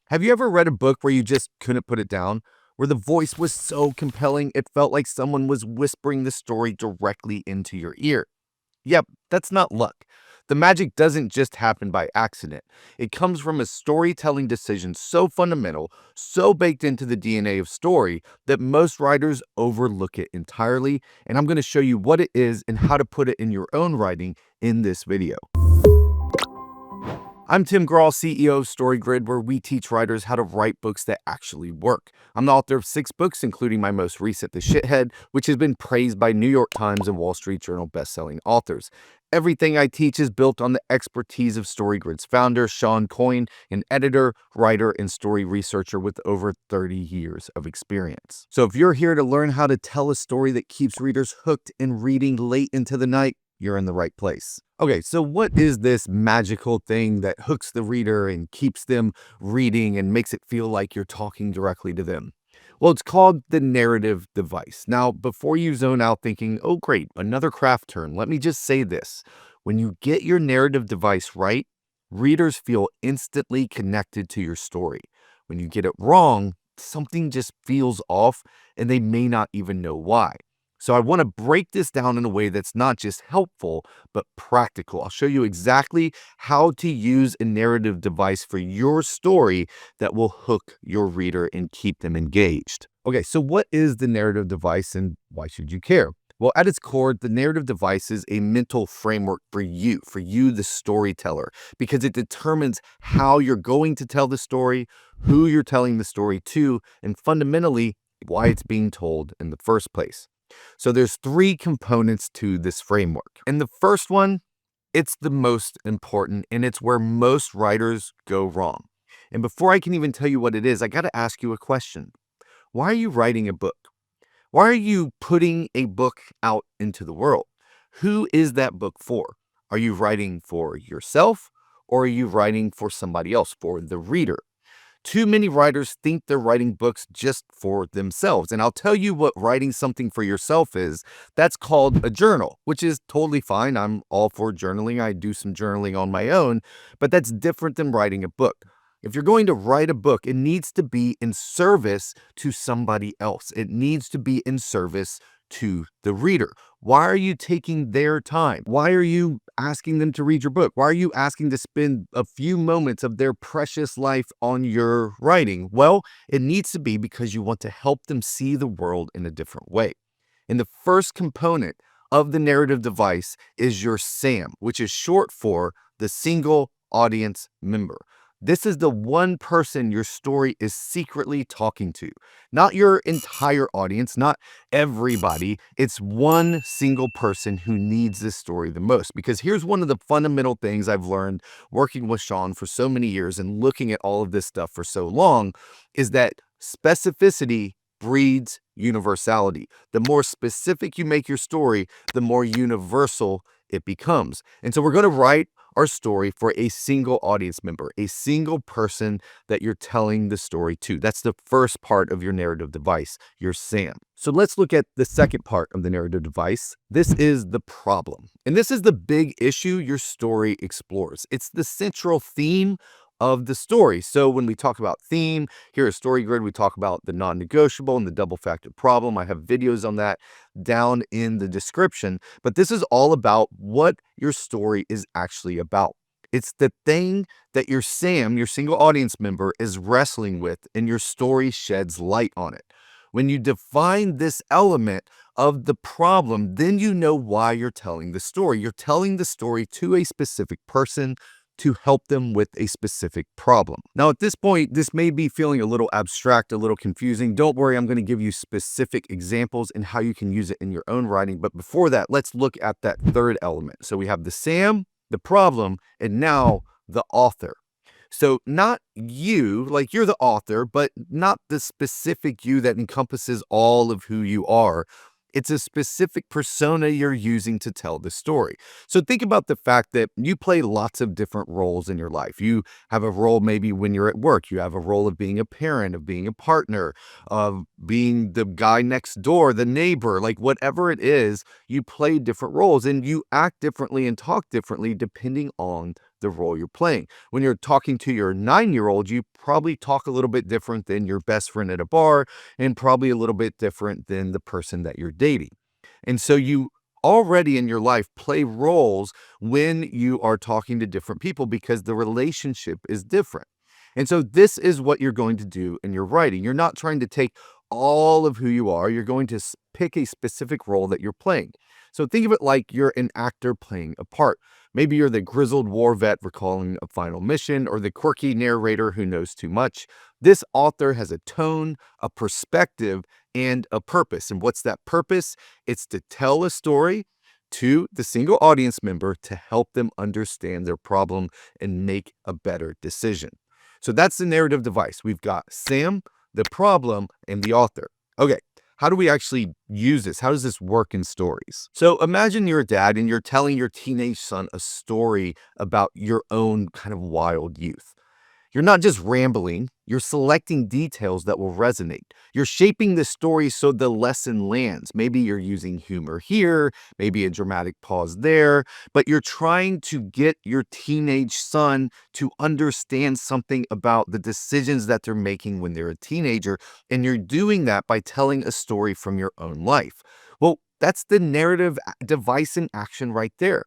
Have you ever read a book where you just couldn't put it down? Where the voice was so compelling, it felt like someone was whispering the story directly into your ear? Yep, that's not luck. The magic doesn't just happen by accident. It comes from a storytelling decision so fundamental, so baked into the DNA of story, that most writers overlook it entirely. And I'm going to show you what it is and how to put it in your own writing in this video. I'm Tim Grahl, CEO of StoryGrid, where we teach writers how to write books that actually work. I'm the author of 6 books, including my most recent, The Shithead, which has been praised by New York Times and Wall Street Journal bestselling authors. Everything I teach is built on the expertise of StoryGrid's founder, Sean Coyne, an editor, writer, and story researcher with over 30 years of experience. So if you're here to learn how to tell a story that keeps readers hooked and reading late into the night, you're in the right place. Okay, so what is this magical thing that hooks the reader and keeps them reading and makes it feel like you're talking directly to them? Well, it's called the narrative device. Now, before you zone out thinking, oh, great, another craft term, let me just say this. When you get your narrative device right, readers feel instantly connected to your story. When you get it wrong, something just feels off and they may not even know why. So I want to break this down in a way that's not just helpful, but practical. I'll show you exactly how to use a narrative device for your story that will hook your reader and keep them engaged. Okay, so what is the narrative device and why should you care? Well, at its core, the narrative device is a mental framework for you, the storyteller, because it determines how you're going to tell the story, who you're telling the story to, and fundamentally, why it's being told in the first place. So there's 3 components to this framework. And the first one, it's the most important, and it's where most writers go wrong. And before I can even tell you what it is, I got to ask you a question. Why are you writing a book? Why are you putting a book out into the world? Who is that book for? Are you writing for yourself, or are you writing for somebody else, for the reader? Too many writers think they're writing books just for themselves. And I'll tell you what writing something for yourself is. That's called a journal, which is totally fine. I'm all for journaling. I do some journaling on my own, but that's different than writing a book. If you're going to write a book, it needs to be in service to somebody else. It needs to be in service to the reader. Why are you taking their time? Why are you asking them to read your book? Why are you asking to spend a few moments of their precious life on your writing? Well, it needs to be because you want to help them see the world in a different way. And the first component of the narrative device is your SAM, which is short for the single audience member. This is the one person your story is secretly talking to, not your entire audience, not everybody. It's one single person who needs this story the most. Because here's one of the fundamental things I've learned working with Sean for so many years and looking at all of this stuff for so long is that specificity breeds universality. The more specific you make your story, the more universal it becomes. And so we're going to write our story for a single audience member, a single person that you're telling the story to. That's the first part of your narrative device, your SAM. So let's look at the second part of the narrative device. This is the problem. And this is the big issue your story explores. It's the central theme of the story. So when we talk about theme, here at StoryGrid, we talk about the non-negotiable and the double factor problem. I have videos on that down in the description, but this is all about what your story is actually about. It's the thing that your SAM, your single audience member, is wrestling with, and your story sheds light on it. When you define this element of the problem, then you know why you're telling the story. You're telling the story to a specific person to help them with a specific problem. Now, at this point, this may be feeling a little abstract, a little confusing. Don't worry, I'm going to give you specific examples and how you can use it in your own writing. But before that, let's look at that third element. So we have the SAM, the problem, and now the author. So not you, like you're the author, but not the specific you that encompasses all of who you are. It's a specific persona you're using to tell the story. So think about the fact that you play lots of different roles in your life. You have a role maybe when you're at work. You have a role of being a parent, of being a partner, of being the guy next door, the neighbor, like whatever it is, you play different roles and you act differently and talk differently depending on the role you're playing. When you're talking to your 9-year-old, you probably talk a little bit different than your best friend at a bar and probably a little bit different than the person that you're dating. And so you already in your life play roles when you are talking to different people because the relationship is different. And so this is what you're going to do in your writing. You're not trying to take all of who you are. You're going to pick a specific role that you're playing. So think of it like you're an actor playing a part. Maybe you're the grizzled war vet recalling a final mission or the quirky narrator who knows too much. This author has a tone, a perspective, and a purpose. And what's that purpose? It's to tell a story to the single audience member to help them understand their problem and make a better decision. So that's the narrative device. We've got Sam, the problem, and the author. Okay, how do we actually use this? How does this work in stories? So imagine you're a dad and you're telling your teenage son a story about your own kind of wild youth. You're not just rambling, you're selecting details that will resonate. You're shaping the story so the lesson lands. Maybe you're using humor here, maybe a dramatic pause there, but you're trying to get your teenage son to understand something about the decisions that they're making when they're a teenager. And you're doing that by telling a story from your own life. Well, that's the narrative device in action right there.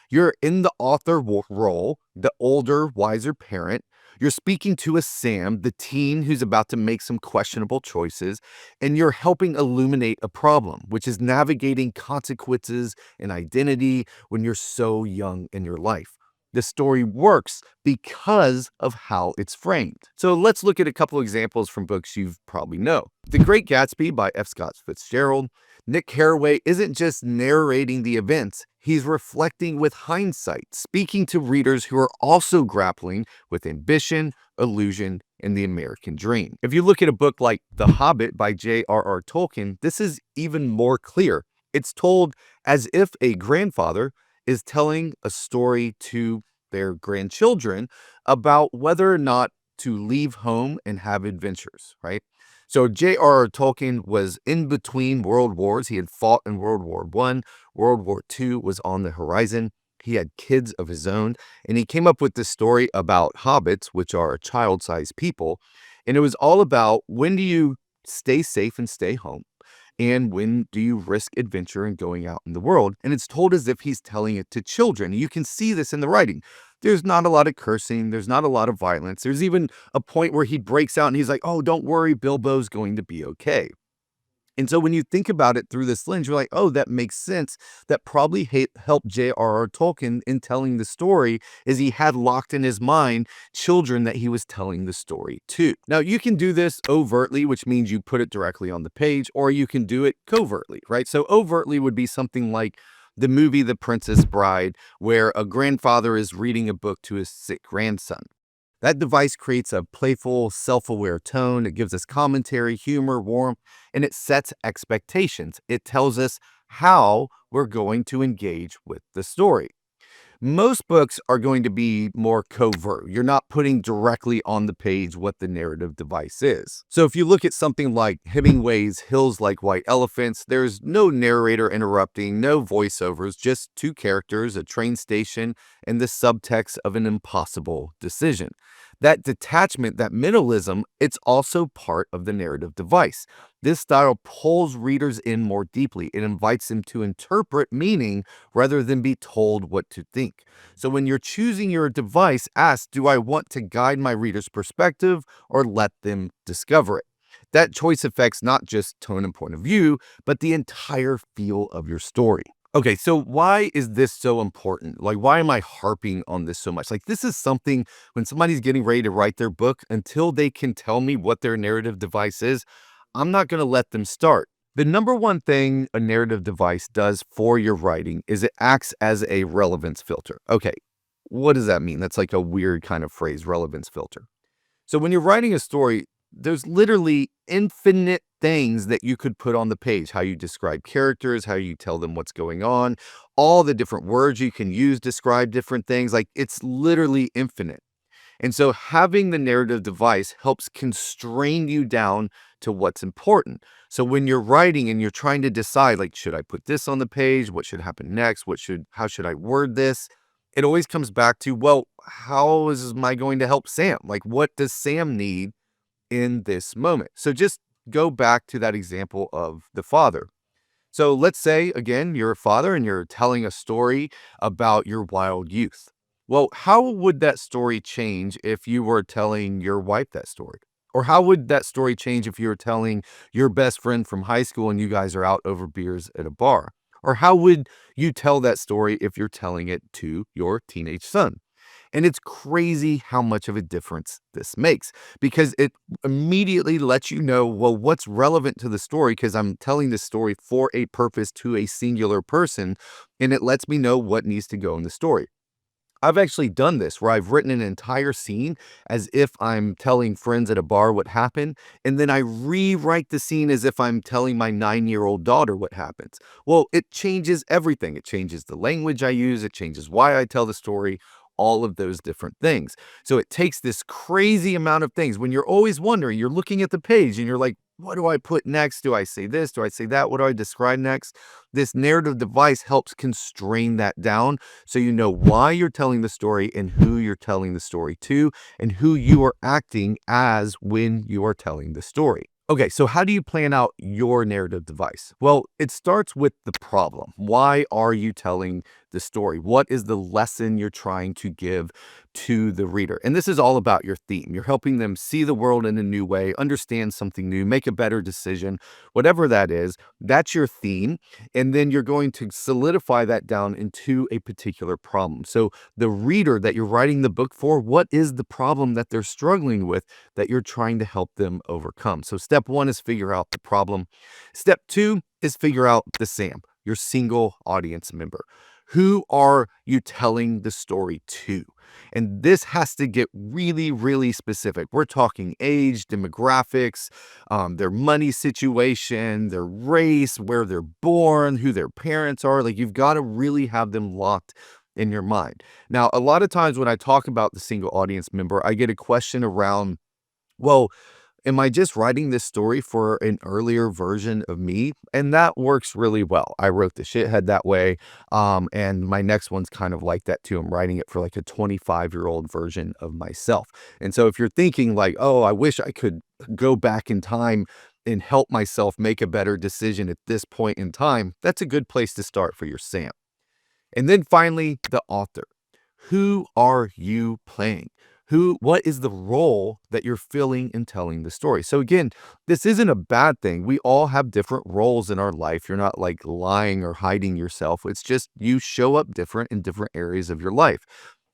You're in the author role, the older, wiser parent. You're speaking to a Sam, the teen who's about to make some questionable choices, and you're helping illuminate a problem, which is navigating consequences and identity when you're so young in your life. The story works because of how it's framed. So let's look at a couple examples from books you probably know. The Great Gatsby by F. Scott Fitzgerald. Nick Carraway isn't just narrating the events, he's reflecting with hindsight, speaking to readers who are also grappling with ambition, illusion, and the American dream. If you look at a book like The Hobbit by J.R.R. Tolkien, this is even more clear. It's told as if a grandfather is telling a story to their grandchildren about whether or not to leave home and have adventures, right? So J.R.R. Tolkien was in between world wars. He had fought in World War I. World War II was on the horizon. He had kids of his own, and he came up with this story about hobbits, which are child-sized people. And it was all about when do you stay safe and stay home? And when do you risk adventure and going out in the world? And it's told as if he's telling it to children. You can see this in the writing. There's not a lot of cursing. There's not a lot of violence. There's even a point where he breaks out and he's like, oh, don't worry, Bilbo's going to be okay. And so when you think about it through this lens, you're like, oh, that makes sense. That probably helped J.R.R. Tolkien in telling the story, is he had locked in his mind children that he was telling the story to. Now, you can do this overtly, which means you put it directly on the page, or you can do it covertly, right? So overtly would be something like the movie The Princess Bride, where a grandfather is reading a book to his sick grandson. That device creates a playful, self-aware tone. It gives us commentary, humor, warmth, and it sets expectations. It tells us how we're going to engage with the story. Most books are going to be more covert. You're not putting directly on the page what the narrative device is. So if you look at something like Hemingway's Hills Like White Elephants, there's no narrator interrupting, no voiceovers, just two characters, a train station, and the subtext of an impossible decision. That detachment, that minimalism, it's also part of the narrative device. This style pulls readers in more deeply. It invites them to interpret meaning rather than be told what to think. So when you're choosing your device, ask, do I want to guide my reader's perspective or let them discover it? That choice affects not just tone and point of view, but the entire feel of your story. Okay, so why is this so important? Like, why am I harping on this so much? Like, this is something when somebody's getting ready to write their book, until they can tell me what their narrative device is, I'm not going to let them start. The number one thing a narrative device does for your writing is it acts as a relevance filter. Okay, what does that mean? That's like a weird kind of phrase, relevance filter. So when you're writing a story, there's literally infinite things that you could put on the page. How you describe characters, how you tell them what's going on, all the different words you can use to describe different things. Like, it's literally infinite. And so having the narrative device helps constrain you down to what's important. So when you're writing and you're trying to decide, like, should I put this on the page? What should happen next? How should I word this? it always comes back to, well, how is I going to help Sam? Like, what does Sam need in this moment? So just go back to that example of the father. So let's say, again, you're a father and you're telling a story about your wild youth. Well, how would that story change if you were telling your wife that story? Or how would that story change if you were telling your best friend from high school and you guys are out over beers at a bar? Or how would you tell that story if you're telling it to your teenage son? And it's crazy how much of a difference this makes because it immediately lets you know, well, what's relevant to the story because I'm telling this story for a purpose to a singular person. And it lets me know what needs to go in the story. I've actually done this where I've written an entire scene as if I'm telling friends at a bar what happened, and then I rewrite the scene as if I'm telling my 9-year-old daughter what happens. Well, it changes everything. It changes the language I use, it changes why I tell the story, all of those different things. So it takes this crazy amount of things when you're always wondering, you're looking at the page and you're like, what do I put next? Do I say this? Do I say that? What do I describe next? This narrative device helps constrain that down so you know why you're telling the story and who you're telling the story to and who you are acting as when you are telling the story. Okay, so how do you plan out your narrative device? Well, it starts with the problem. Why are you telling the story? What is the lesson you're trying to give to the reader? And this is all about your theme. You're helping them see the world in a new way, understand something new, make a better decision, whatever that is. That's your theme. And then you're going to solidify that down into a particular problem. So the reader that you're writing the book for, what is the problem that they're struggling with that you're trying to help them overcome? So step one is figure out the problem. Step two is figure out the SAM, your single audience member. Who are you telling the story to? And this has to get really, really specific. We're talking age, demographics, their money situation, their race, where they're born, who their parents are. Like you've got to really have them locked in your mind. Now, a lot of times when I talk about the single audience member, I get a question around, well, am I just writing this story for an earlier version of me? And that works really well. I wrote the shithead that way. And my next one's kind of like that too. I'm writing it for like a 25-year-old version of myself. And so if you're thinking like, oh, I wish I could go back in time and help myself make a better decision at this point in time, that's a good place to start for your Sam. And then finally, the author. Who are you playing? What is the role that you're filling in telling the story? So again, this isn't a bad thing. We all have different roles in our life. You're not like lying or hiding yourself. It's just you show up different in different areas of your life.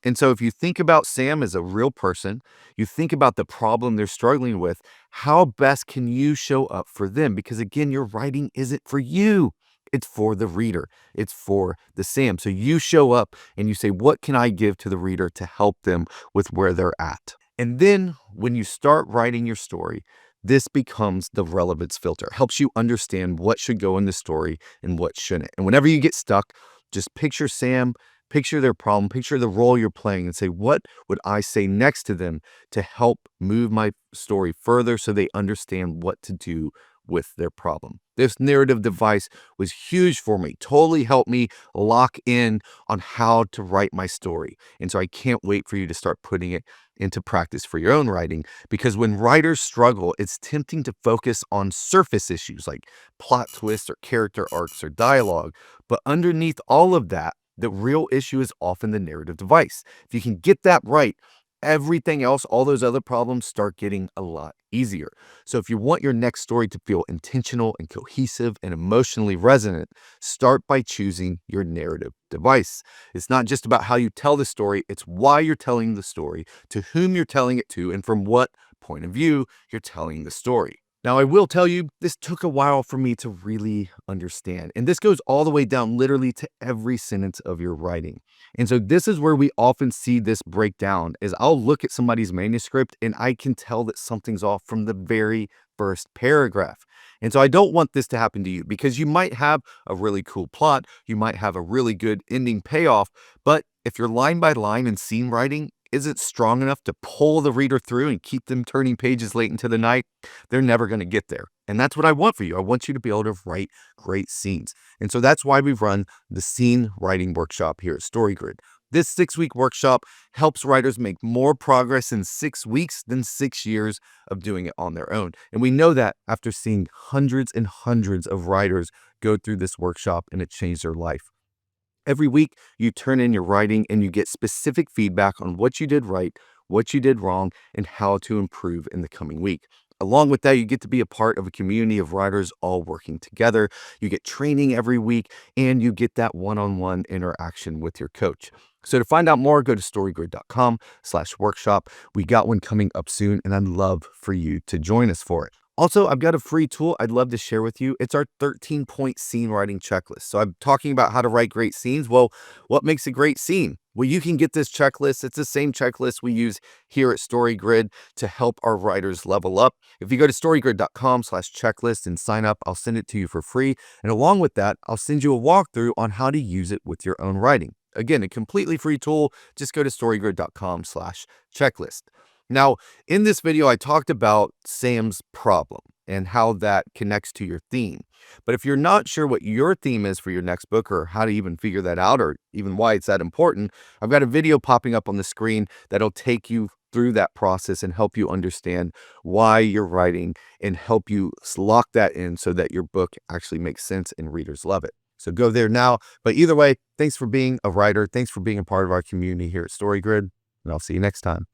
And so if you think about Sam as a real person, you think about the problem they're struggling with, how best can you show up for them? Because again, your writing isn't for you. It's for the reader. It's for the Sam. So you show up and you say, what can I give to the reader to help them with where they're at? And then when you start writing your story, this becomes the relevance filter. It helps you understand what should go in the story and what shouldn't. And whenever you get stuck, just picture Sam, picture their problem, picture the role you're playing and say, what would I say next to them to help move my story further so they understand what to do with their problem? This narrative device was huge for me, totally helped me lock in on how to write my story. And so I can't wait for you to start putting it into practice for your own writing, because when writers struggle, it's tempting to focus on surface issues like plot twists or character arcs or dialogue. But underneath all of that, the real issue is often the narrative device. If you can get that right, everything else, all those other problems start getting a lot easier. So if you want your next story to feel intentional and cohesive and emotionally resonant, start by choosing your narrative device. It's not just about how you tell the story, it's why you're telling the story, to whom you're telling it to, and from what point of view you're telling the story. Now, I will tell you, this took a while for me to really understand. And this goes all the way down literally to every sentence of your writing. And so this is where we often see this breakdown is I'll look at somebody's manuscript and I can tell that something's off from the very first paragraph. And so I don't want this to happen to you because you might have a really cool plot. You might have a really good ending payoff. But if your line by line and scene writing isn't strong enough to pull the reader through and keep them turning pages late into the night, they're never going to get there. And that's what I want for you. I want you to be able to write great scenes. And so that's why we run the scene writing workshop here at StoryGrid. This 6-week workshop helps writers make more progress in 6 weeks than 6 years of doing it on their own. And we know that after seeing hundreds and hundreds of writers go through this workshop, and it changed their life. Every week, you turn in your writing and you get specific feedback on what you did right, what you did wrong, and how to improve in the coming week. Along with that, you get to be a part of a community of writers all working together. You get training every week, and you get that one-on-one interaction with your coach. So to find out more, go to storygrid.com/workshop. We got one coming up soon, and I'd love for you to join us for it. Also, I've got a free tool I'd love to share with you. It's our 13-point scene writing checklist. So I'm talking about how to write great scenes. Well, what makes a great scene? Well, you can get this checklist. It's the same checklist we use here at StoryGrid to help our writers level up. If you go to storygrid.com/checklist and sign up, I'll send it to you for free. And along with that, I'll send you a walkthrough on how to use it with your own writing. Again, a completely free tool. Just go to storygrid.com/checklist. Now, in this video, I talked about Sam's problem and how that connects to your theme. But if you're not sure what your theme is for your next book, or how to even figure that out, or even why it's that important, I've got a video popping up on the screen that'll take you through that process and help you understand why you're writing and help you lock that in so that your book actually makes sense and readers love it. So go there now. But either way, thanks for being a writer. Thanks for being a part of our community here at StoryGrid, and I'll see you next time.